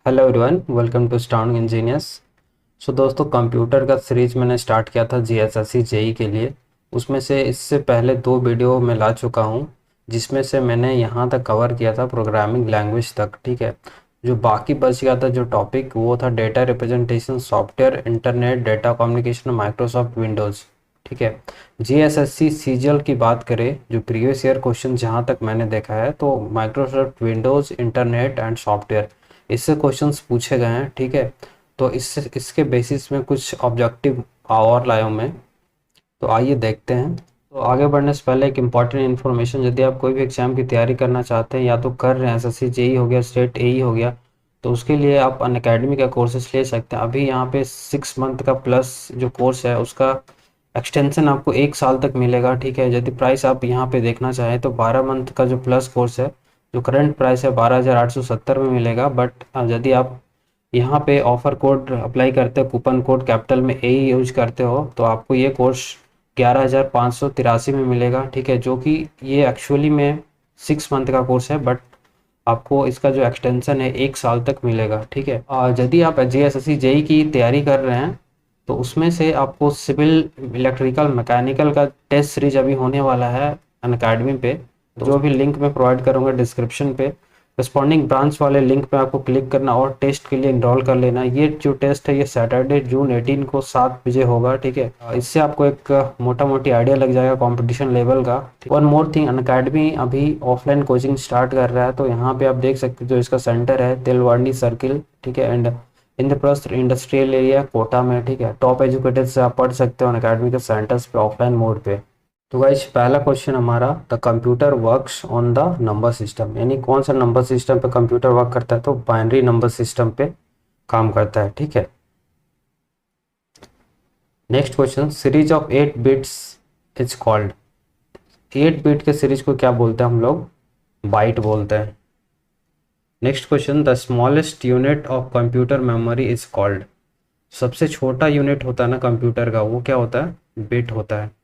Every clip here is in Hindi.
Hello everyone, welcome to Stown engineers. So दोस्तों, कंप्यूटर का सीरीज मैंने स्टार्ट किया था जीएसएससी जेई के लिए। उसमें से इससे पहले 2 वीडियो मैं ला चुका हूँ, जिसमें से मैंने यहाँ तक कवर किया था प्रोग्रामिंग लैंग्वेज तक। ठीक है, जो बाकी बच गया था जो टॉपिक, वो था data representation software, internet, data communication, Microsoft Windows. ठीक है, जीएसएससी सीजीएल की बात करें, जो प्रीवियस ईयर क्वेश्चन जहाँ तक मैंने देखा है, तो Microsoft Windows, internet and software, इससे क्वेश्चंस पूछे गए हैं। ठीक है, तो इसके बेसिस में कुछ ऑब्जेक्टिव और लाया हूं मैं। तो आइए देखते हैं। तो आगे बढ़ने से पहले एक इम्पॉर्टेंट इन्फॉर्मेशन, यदि आप कोई भी एग्जाम की तैयारी करना चाहते हैं या तो कर रहे हैं, एसएससी जेई हो गया, स्टेट एई हो गया, तो उसके लिए आप अनअकैडमी का कोर्सेज ले सकते हैं। अभी यहाँ पे 6 मंथ का प्लस जो कोर्स है, उसका एक्सटेंशन आपको 1 साल तक मिलेगा। ठीक है, यदि प्राइस आप यहाँ पे देखना चाहें तो 12 मंथ का जो प्लस कोर्स है, जो करंट प्राइस है 12,870 में मिलेगा। बट यदि आप यहाँ पे ऑफर कोड अप्लाई करते हो, कूपन कोड कैपिटल में ए यूज करते हो, तो आपको ये कोर्स 11,583 में मिलेगा। ठीक है, जो कि ये एक्चुअली में 6 मंथ का कोर्स है, बट आपको इसका जो एक्सटेंशन है 1 साल तक मिलेगा। ठीक है, यदि आप जेएसएससी जेई की तैयारी कर रहे हैं, तो उसमें से आपको सिविल, इलेक्ट्रिकल, मैकेनिकल का टेस्ट सीरीज अभी होने वाला है अनअकैडमी पे। तो जो भी लिंक मैं प्रोवाइड करूँगा डिस्क्रिप्शन पे, रिस्पॉन्डिंग ब्रांच वाले लिंक पे आपको क्लिक करना और टेस्ट के लिए इनरोल कर लेना। ये जो टेस्ट है ये सैटरडे जून 18 को 7 बजे होगा। ठीक है, इससे आपको एक मोटा मोटी आइडिया लग जाएगा कंपटीशन लेवल का। वन मोर थिंग, अनअकैडमी अभी ऑफलाइन कोचिंग स्टार्ट कर रहा है, तो यहाँ पे आप देख सकते हो जो इसका सेंटर है, तिलवानी सर्किल। ठीक है, and Indraprastha industrial area, Kota में। ठीक है, टॉप एजुकेटेड से आप पढ़ सकते हो अनअकैडमी के सेंटर्स पे ऑफलाइन मोड पे। तो गाइस, पहला क्वेश्चन हमारा, the computer works on the number system, यानी कौन सा नंबर सिस्टम पे कंप्यूटर वर्क करता है, तो बाइनरी नंबर सिस्टम पे काम करता है। ठीक है, next question, series of 8 bits is called. 8 bit के सीरीज को क्या बोलते हैं हम लोग? बाइट बोलते हैं। Next question, the smallest unit of computer memory is called. सबसे छोटा यूनिट होता है ना कंप्यूटर का, वो क्या होता है? बिट होता है।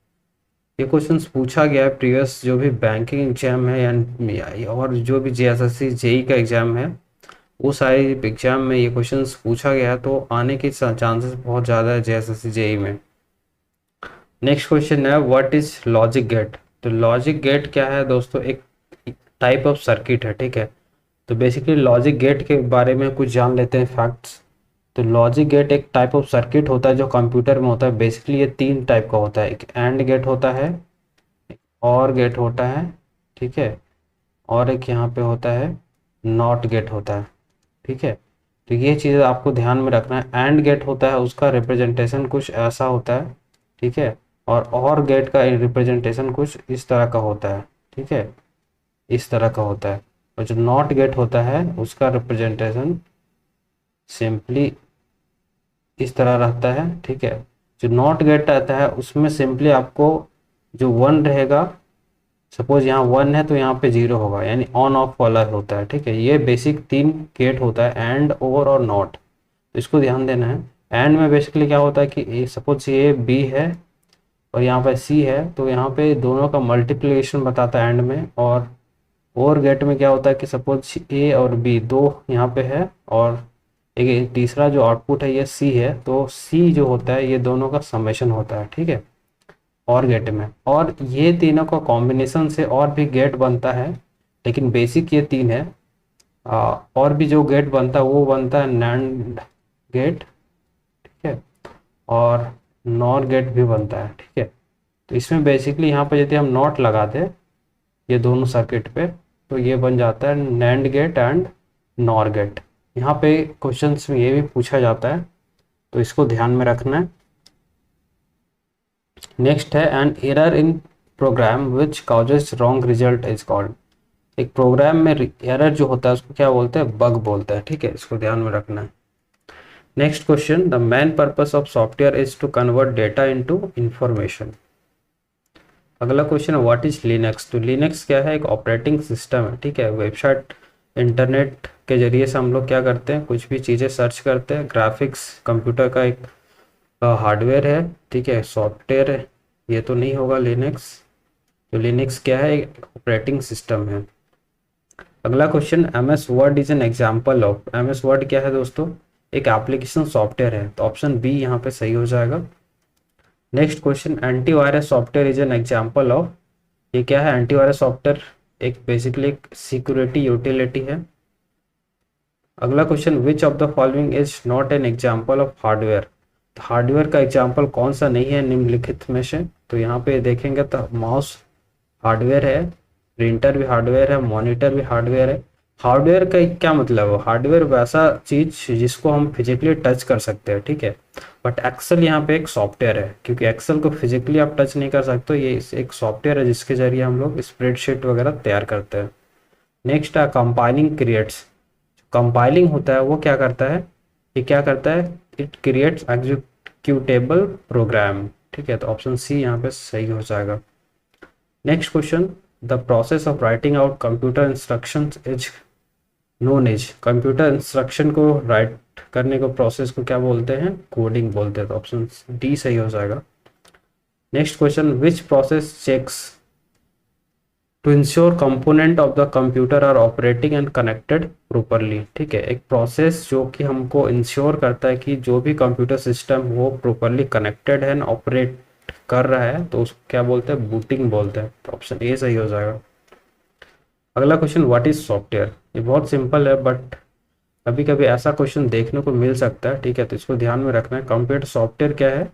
ये क्वेश्चन पूछा गया है प्रीवियस जो भी बैंकिंग एग्जाम है या और जो भी जेएसएससी जेई का एग्जाम है, वो सारे एग्जाम में ये क्वेश्चन पूछा गया है, तो आने के चांसेस बहुत ज़्यादा है जेएसएससी जेई में। नेक्स्ट क्वेश्चन है, व्हाट इज लॉजिक गेट। तो लॉजिक गेट क्या है दोस्तों? एक टाइप ऑफ सर्किट है। ठीक है, तो बेसिकली लॉजिक गेट के बारे में कुछ जान लेते हैं फैक्ट्स। तो लॉजिक गेट एक टाइप ऑफ सर्किट होता है जो कंप्यूटर में होता है। बेसिकली ये 3 टाइप का होता है, एक एंड गेट होता है, और गेट होता है, ठीक है, और एक यहाँ पे होता है नॉट गेट होता है। ठीक है, तो ये चीज़ आपको ध्यान में रखना है। एंड गेट होता है, उसका रिप्रेजेंटेशन कुछ ऐसा होता है। ठीक है, और गेट का रिप्रेजेंटेशन कुछ इस तरह का होता है। ठीक है, इस तरह का होता है। और जो नॉट गेट होता है, उसका रिप्रेजेंटेशन सिंपली इस तरह रहता है। ठीक है, जो नॉट गेट रहता है उसमें सिंपली आपको जो 1 रहेगा, सपोज यहाँ 1 है तो यहाँ पे 0 होगा, यानी ऑन ऑफ वाला होता है। ठीक है, ये बेसिक 3 गेट होता है, एंड, ओवर और नॉट। तो इसको ध्यान देना है। एंड में बेसिकली क्या होता है कि सपोज ये बी है और यहाँ पे सी है, तो यहाँ पे दोनों का मल्टीप्लिकेशन बताता है एंड में। और ओवर गेट में क्या होता है कि सपोज ए और बी दो यहाँ पे है, और एक तीसरा जो आउटपुट है ये सी है, तो सी जो होता है ये दोनों का समेशन होता है। ठीक है, और गेट में, और ये तीनों का कॉम्बिनेशन से और भी गेट बनता है, लेकिन बेसिक ये 3 है। और भी जो गेट बनता है वो बनता है नैंड गेट। ठीक है, और नॉर गेट भी बनता है। ठीक है, तो इसमें बेसिकली यहाँ पर यदि हम नॉट लगा दें ये दोनों सर्किट पे, तो ये बन जाता है NAND gate and NOR gate. यहाँ पे क्वेश्चंस में ये भी पूछा जाता है, तो इसको ध्यान में रखना है। नेक्स्ट है, an error in program which causes wrong result is called. एक प्रोग्राम में एरर जो होता है उसको क्या बोलते हैं? बग बोलते हैं। ठीक है, इसको ध्यान में रखना है। Next question, the main purpose of software is to convert data into information. अगला क्वेश्चन है, व्हाट इज लिनक्स। तो लिनक्स क्या है? एक ऑपरेटिंग सिस्टम है। ठीक है, वेबसाइट, इंटरनेट के जरिए से हम लोग क्या करते हैं, कुछ भी चीज़ें सर्च करते हैं। ग्राफिक्स कंप्यूटर का एक हार्डवेयर है। ठीक है, सॉफ्टवेयर है, ये तो नहीं होगा लिनक्स। तो लिनक्स क्या है? एक ऑपरेटिंग सिस्टम है। अगला question, M S word is an example of. M S word क्या है दोस्तों? एक एप्लीकेशन सॉफ्टवेयर है, तो ऑप्शन बी यहाँ पे सही हो जाएगा। Next question, antivirus software is an example of. ये क्या है? एंटीवायरस सॉफ्टवेयर एक बेसिकली एक सिक्योरिटी यूटिलिटी है। अगला question, which of the following is not an example of hardware. Hardware का एग्जाम्पल कौन सा नहीं है निम्नलिखित में से? तो यहाँ पे देखेंगे तो माउस हार्डवेयर है, प्रिंटर भी हार्डवेयर है, मॉनिटर भी हार्डवेयर है। हार्डवेयर का क्या मतलब है? हार्डवेयर वैसा चीज जिसको हम फिजिकली टच कर सकते हैं, ठीक है। बट एक्सेल यहाँ पे एक सॉफ्टवेयर है, क्योंकि एक्सेल को फिजिकली आप टच नहीं कर सकते, ये एक सॉफ्टवेयर है जिसके जरिए हम लोग स्प्रेडशीट वगैरह तैयार करते हैं। नेक्स्ट है कंपाइलिंग क्रिएट्स। कंपाइलिंग होता है वो क्या करता है? ये क्या करता है? इट क्रिएट्स एग्जीक्यूटेबल प्रोग्राम, ठीक है। तो ऑप्शन सी यहाँ पे सही हो जाएगा। Next question, the process of writing out computer instructions is known as. Computer instruction को राइट करने को प्रोसेस को क्या बोलते हैं? कोडिंग बोलते हैं। तो ऑप्शन डी सही हो जाएगा। Next question, which process checks to ensure component of the computer are operating and connected properly, ठीक है। एक प्रोसेस जो कि हमको इंश्योर करता है कि जो भी कंप्यूटर सिस्टम वो प्रॉपरली कनेक्टेड है, ऑपरेट कर रहा है, तो उसको क्या बोलते हैं? बूटिंग बोलते हैं। तो ऑप्शन ए सही हो जाएगा। अगला क्वेश्चन, व्हाट इज सॉफ्टवेयर। ये बहुत सिंपल है, बट कभी कभी ऐसा क्वेश्चन देखने को मिल सकता है, ठीक है। तो इसको ध्यान में रखना है। कंप्यूटर सॉफ्टवेयर क्या है?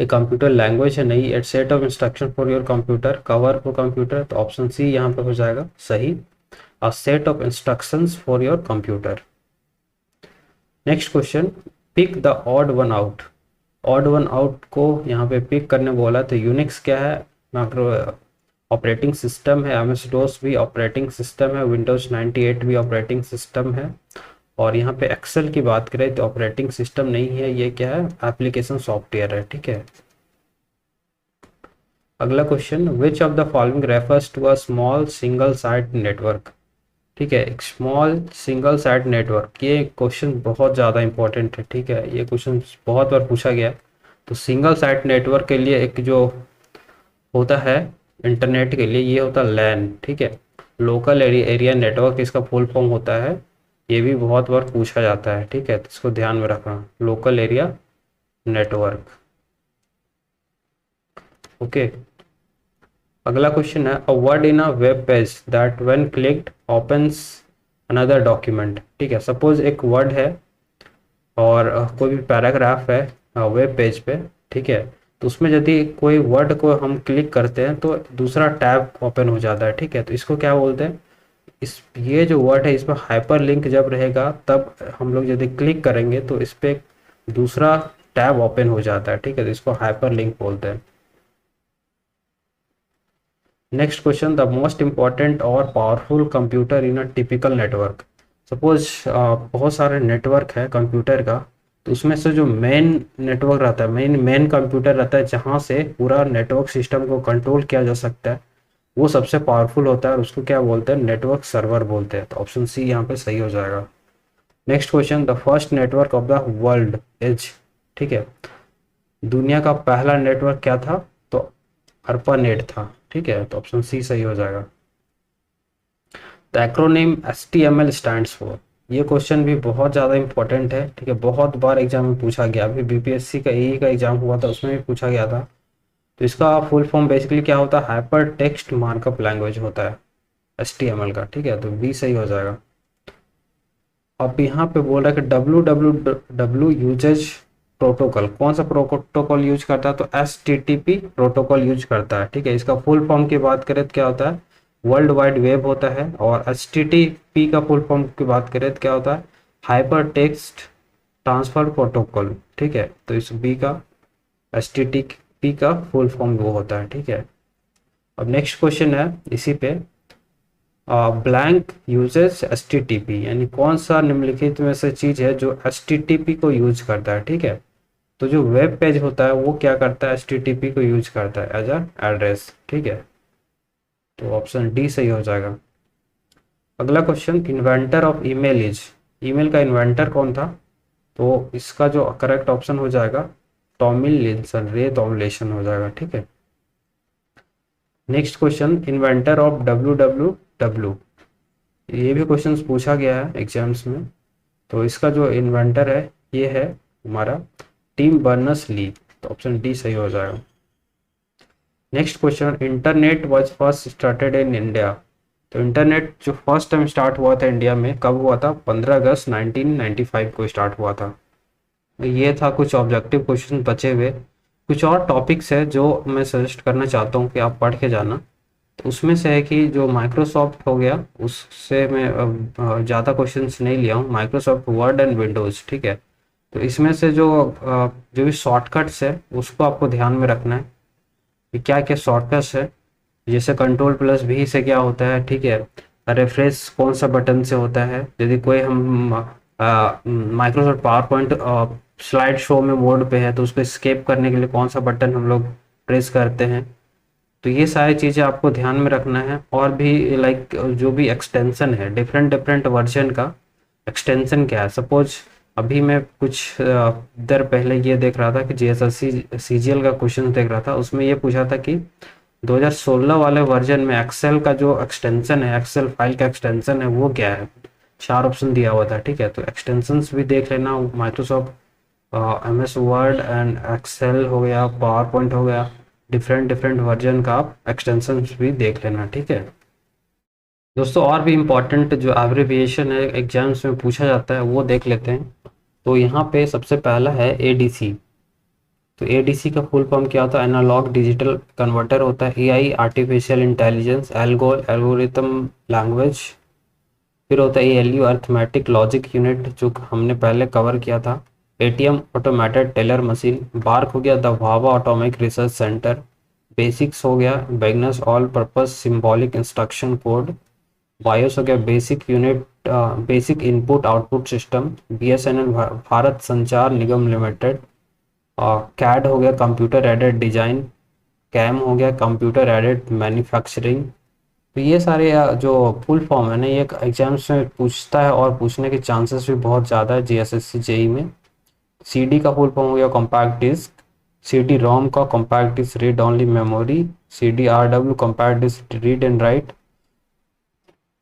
एक कंप्यूटर लैंग्वेज है, नहीं। It's set of instruction for your computer, cover for computer. तो ऑप्शन सी यहाँ पे हो जाएगा सही, a set of instructions for your computer. Next question, pick the odd one out. Odd one out को यहाँ पे पिक करने बोला, तो यूनिक्स क्या है? माइक्रो ऑपरेटिंग सिस्टम है, एम एस डोस भी ऑपरेटिंग सिस्टम है, विंडोज 98 भी ऑपरेटिंग सिस्टम है। और यहाँ पे एक्सेल की बात करें तो ऑपरेटिंग सिस्टम नहीं है, ये क्या है? एप्लीकेशन सॉफ्टवेयर है, ठीक है। अगला question, which of the following refers to a small single site network, ठीक है। एक स्मॉल सिंगल साइट नेटवर्क, ये क्वेश्चन बहुत ज़्यादा इंपॉर्टेंट है, ठीक है। ये क्वेश्चन बहुत बार पूछा गया है। तो सिंगल साइट नेटवर्क के लिए एक जो होता है इंटरनेट के लिए, ये होता है लैन, ठीक है। लोकल एरिया नेटवर्क इसका फुल फॉर्म होता है। ये भी बहुत बार पूछा जाता है, ठीक है। तो इसको ध्यान में रखना, लोकल एरिया नेटवर्क। ओके। अगला क्वेश्चन है, a word in a web page that when clicked opens another document, ठीक है। सपोज एक वर्ड है और कोई भी पैराग्राफ है वेब पेज पे, ठीक है। तो उसमें यदि कोई वर्ड को हम क्लिक करते हैं तो दूसरा टैब ओपन हो जाता है, ठीक है। तो इसको क्या बोलते हैं? इस ये जो वर्ड है इसमें हाइपर लिंक जब रहेगा तब हम लोग यदि क्लिक करेंगे तो इस पर दूसरा टैब ओपन हो जाता है, ठीक है। तो इसको हाइपर लिंक बोलते हैं। Next question, the most important और powerful computer in a typical network. Suppose बहुत सारे नेटवर्क है कंप्यूटर का, तो उसमें से जो मेन नेटवर्क रहता है, मेन कंप्यूटर रहता है जहाँ से पूरा नेटवर्क सिस्टम को कंट्रोल किया जा सकता है, वो सबसे पावरफुल होता है और उसको क्या बोलते हैं? नेटवर्क सर्वर बोलते हैं। तो ऑप्शन सी यहाँ पे सही हो जाएगा। Next question, the first network of the world is, ठीक है। दुनिया का पहला नेटवर्क क्या था? तो अर्पानेट था, ठीक है। तो ऑप्शन सी सही हो जाएगा। The acronym HTML stands for. ये क्वेश्चन भी बहुत ज़्यादा इंपॉर्टेंट है, ठीक है। बहुत बार एग्जाम में पूछा गया, अभी बीपीएससी का AE का एग्जाम हुआ था, उसमें भी पूछा गया था। तो इसका फुल फॉर्म बेसिकली क्या होता है? हाइपर टेक्स्ट मार्कअप लैंग्वेज होता है HTML का, ठीक है। तो बी सही हो जाएगा। अब यहाँ पे बोल रहा है कि WWW यूजेज प्रोटोकॉल, कौन सा प्रोटोकॉल यूज करता है? तो HTTP प्रोटोकॉल यूज करता है, ठीक है। इसका फुल फॉर्म की बात करें तो क्या होता है? वर्ल्ड वाइड वेब होता है। और HTTP का फुल फॉर्म की बात करें तो क्या होता है? हाइपर टेक्स्ट ट्रांसफर प्रोटोकॉल, ठीक है। तो इस बी का HTTP का फुल फॉर्म वो होता है, ठीक है। अब नेक्स्ट क्वेश्चन है इसी पे, ब्लैंक यूजेस HTTP, यानी कौन सा निम्नलिखित में से चीज है जो HTTP को यूज करता है, ठीक है। तो जो वेब पेज होता है वो क्या करता है? HTTP को यूज करता है एज अ एड्रेस, ठीक है। तो ऑप्शन डी सही हो जाएगा। अगला question, inventor of email is. Email का इन्वेंटर कौन था? तो इसका जो करेक्ट ऑप्शन हो जाएगा टॉमिलिंसन, रे टॉमिलिंसन हो जाएगा, ठीक है। Next question, inventor of WWW। ये भी क्वेश्चंस पूछा गया है एग्जाम्स में। तो इसका जो इन्वेंटर है ये है हमारा टिम बर्नर्स ली, तो ऑप्शन डी सही हो जाएगा। Next question, internet was first started in India. तो इंटरनेट जो फर्स्ट टाइम स्टार्ट हुआ था इंडिया में कब हुआ था? 15 अगस्त 1995 को स्टार्ट हुआ था। ये था कुछ ऑब्जेक्टिव क्वेश्चन बचे हुए। कुछ और टॉपिक्स है जो मैं सजेस्ट करना चाहता हूँ कि आप पढ़ के जाना। तो उसमें से है कि जो माइक्रोसॉफ्ट हो गया उससे मैं ज़्यादा क्वेश्चंस नहीं लिया हूँ, माइक्रोसॉफ्ट वर्ड एंड विंडोज़, ठीक है। तो इसमें से जो भी शॉर्टकट्स है उसको आपको ध्यान में रखना है कि क्या क्या शॉर्टकट्स है। जैसे कंट्रोल प्लस भी से क्या होता है, ठीक है। रेफ्रेश कौन सा बटन से होता है, यदि कोई हम Microsoft power point slide show में मोड पे है तो उसको स्केप करने के लिए कौन सा बटन हम लोग प्रेस करते हैं। तो ये सारी चीज़ें आपको ध्यान में रखना है। और भी लाइक जो भी एक्सटेंशन है, डिफरेंट डिफरेंट वर्जन का एक्सटेंशन क्या है। सपोज अभी मैं कुछ देर पहले ये देख रहा था कि जीएसएससी सीजीएल का क्वेश्चन देख रहा था, उसमें ये पूछा था कि 2016 वाले वर्जन में एक्सेल का जो एक्सटेंशन है, एक्सेल फाइल का एक्सटेंशन है वो क्या है। 4 ऑप्शन दिया हुआ था, ठीक है। तो एक्सटेंशंस भी देख लेना, Microsoft MS Word and Excel हो गया, पावर पॉइंट हो गया, डिफरेंट डिफरेंट वर्जन का आप एक्सटेंशंस भी देख लेना, ठीक है दोस्तों। और भी इम्पॉर्टेंट जो एब्रिविएशन है एग्जाम्स में पूछा जाता है वो देख लेते हैं। तो यहाँ पे सबसे पहला है एडीसी। तो एडीसी का फुल फॉर्म क्या होता है? एनालॉग डिजिटल कन्वर्टर होता है। AI artificial intelligence, algorithm language. फिर होता है एएलयू अर्थमेटिक लॉजिक यूनिट जो हमने पहले कवर किया था। ATM automated teller machine. BARC हो गया the Bhabha atomic research centre. Basics हो गया beginners all purpose symbolic instruction code. BIOS हो गया basic unit basic input output system. BSNL Bharat Sanchar Nigam limited. CAD हो गया कंप्यूटर एडेड डिजाइन। कैम हो गया कंप्यूटर एडेड मैन्युफैक्चरिंग। तो ये सारे जो फुल फॉर्म है ना, ये एग्जाम्स में पूछता है और पूछने के चांसेस भी बहुत ज़्यादा है जीएसएससी जेई में। सीडी का फुल फॉर्म हो गया कॉम्पैक्ट डिस्क। सीडी रोम का compact disc read only memory. CD RW compact disc read and write.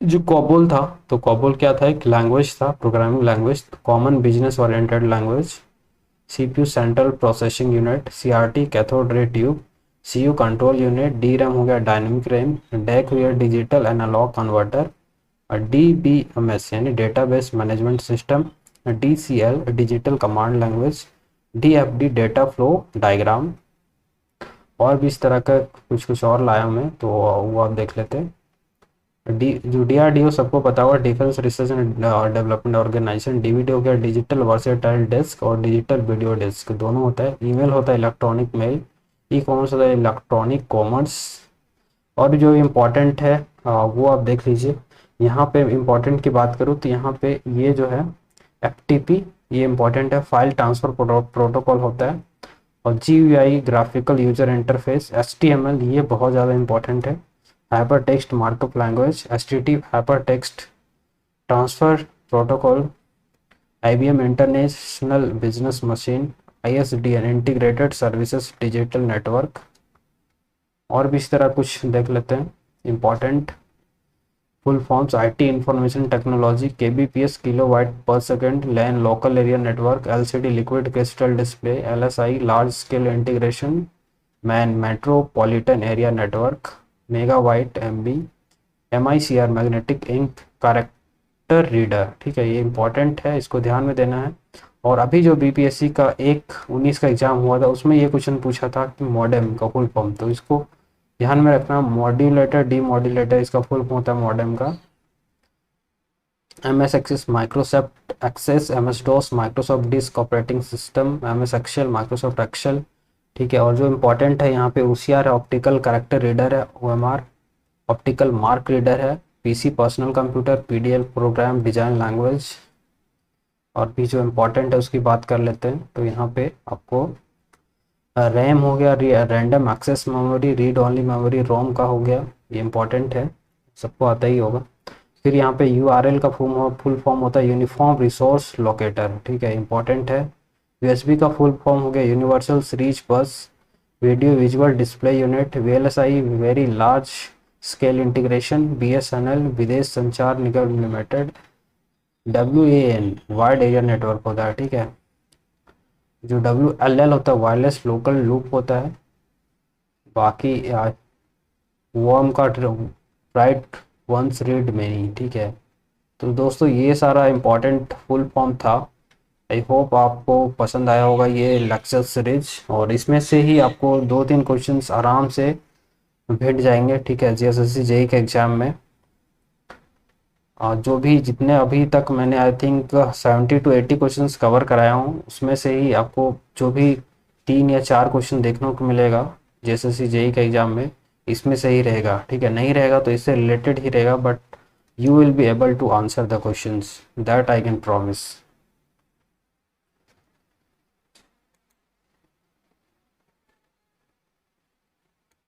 जो कॉबोल था, तो कॉबोल क्या था? एक लैंग्वेज था, programming language, common business oriented language. CPU central processing unit. CRT cathode ray tube. CU control unit. D RAM हो गया डायनेमिक रैम। डैक हो गया डिजिटल एनालॉग कन्वर्टर। और डीबीएमएस यानी database management system. DCL digital command language. DFD data flow diagram. और भी इस तरह का कुछ कुछ और लाया हूँ मैं, तो वो आप देख लेते हैं। जो डीआरडीओ सबको पता होगा, defence research and development organisation. DVD हो गया डिजिटल वर्सेटाइल डिस्क और डिजिटल वीडियो डिस्क, दोनों होता है। ईमेल होता है इलेक्ट्रॉनिक मेल। ई कॉमर्स होता है इलेक्ट्रॉनिक कॉमर्स। और जो इम्पोर्टेंट है वो आप देख लीजिए। यहाँ पे इम्पोर्टेंट की बात करूँ तो यहाँ पे ये जो है एफटीपी, ये इम्पोर्टेंट है, फाइल ट्रांसफर प्रोटोकॉल होता है। और GUI graphical user interface. HTML ये बहुत ज़्यादा इंपॉर्टेंट है। Hyper text markup language. HTT hyper text transfer protocol. IBM international business machine. ISDN integrated services digital network. और भी इस तरह कुछ देख लेते हैं important full forms. IT information technology. KBPS kilowatt per second. LAN local area network. LCD liquid crystal display. LSI large scale integration. Metropolitan area network. Megabyte MB. MICR magnetic ink character reader, ठीक है, ये इंपॉर्टेंट है, इसको ध्यान में देना है। और अभी जो बीपीएससी का 1/19 का एग्जाम हुआ था उसमें ये क्वेश्चन पूछा था कि मॉडेम का फुल फॉर्म, तो इसको ध्यान में रखना। मॉड्यूलेटर डीमॉड्यूलेटर इसका फुल फॉर्म होता है मॉडेम का। MS Access Microsoft Access. MS DOS Microsoft disk operating system. MS Excel Microsoft Excel, ठीक है। और जो इम्पोर्टेंट है यहाँ पे ओसीआर है, ऑप्टिकल कैरेक्टर रीडर है। ओएमआर ऑप्टिकल मार्क रीडर है। PC personal computer. PDL program design language. और भी जो इम्पोर्टेंट है उसकी बात कर लेते हैं। तो यहाँ पे आपको रैम हो गया random access memory. Read only memory ROM का हो गया, ये इंपॉर्टेंट है, सबको आता ही होगा। फिर यहाँ पे यूआरएल का फुल फॉर्म होता है यूनिफॉर्म रिसोर्स लोकेटर, ठीक है, इंपॉर्टेंट है। यूएसबी का फुल फॉर्म हो गया universal series bus. Video visual display unit. VLSI very large scale integration, BSNL Videsh Sanchar Nigam limited, WAN wide area network होता है, ठीक है। जो WLL होता है वायरलेस लोकल लूप होता है। बाकी वर्म का राइट वंस रीड मेनी, ठीक है। तो दोस्तों ये सारा इम्पोर्टेंट फुल फॉर्म था। आई होप आपको पसंद आया होगा ये लेक्चर सीरीज, और इसमें से ही आपको 2-3 क्वेश्चंस आराम से भेट जाएंगे, ठीक है, JSSC JEE के एग्ज़ाम में। जो भी जितने अभी तक मैंने I think 70 to 80 questions cover कराया हूँ, उसमें से ही आपको जो भी 3 या 4 क्वेश्चन देखने को मिलेगा JSSC JEE के एग्ज़ाम में, इसमें से ही रहेगा, ठीक है। नहीं रहेगा तो इससे रिलेटेड ही रहेगा, but you will be able to answer the questions, that I can promise.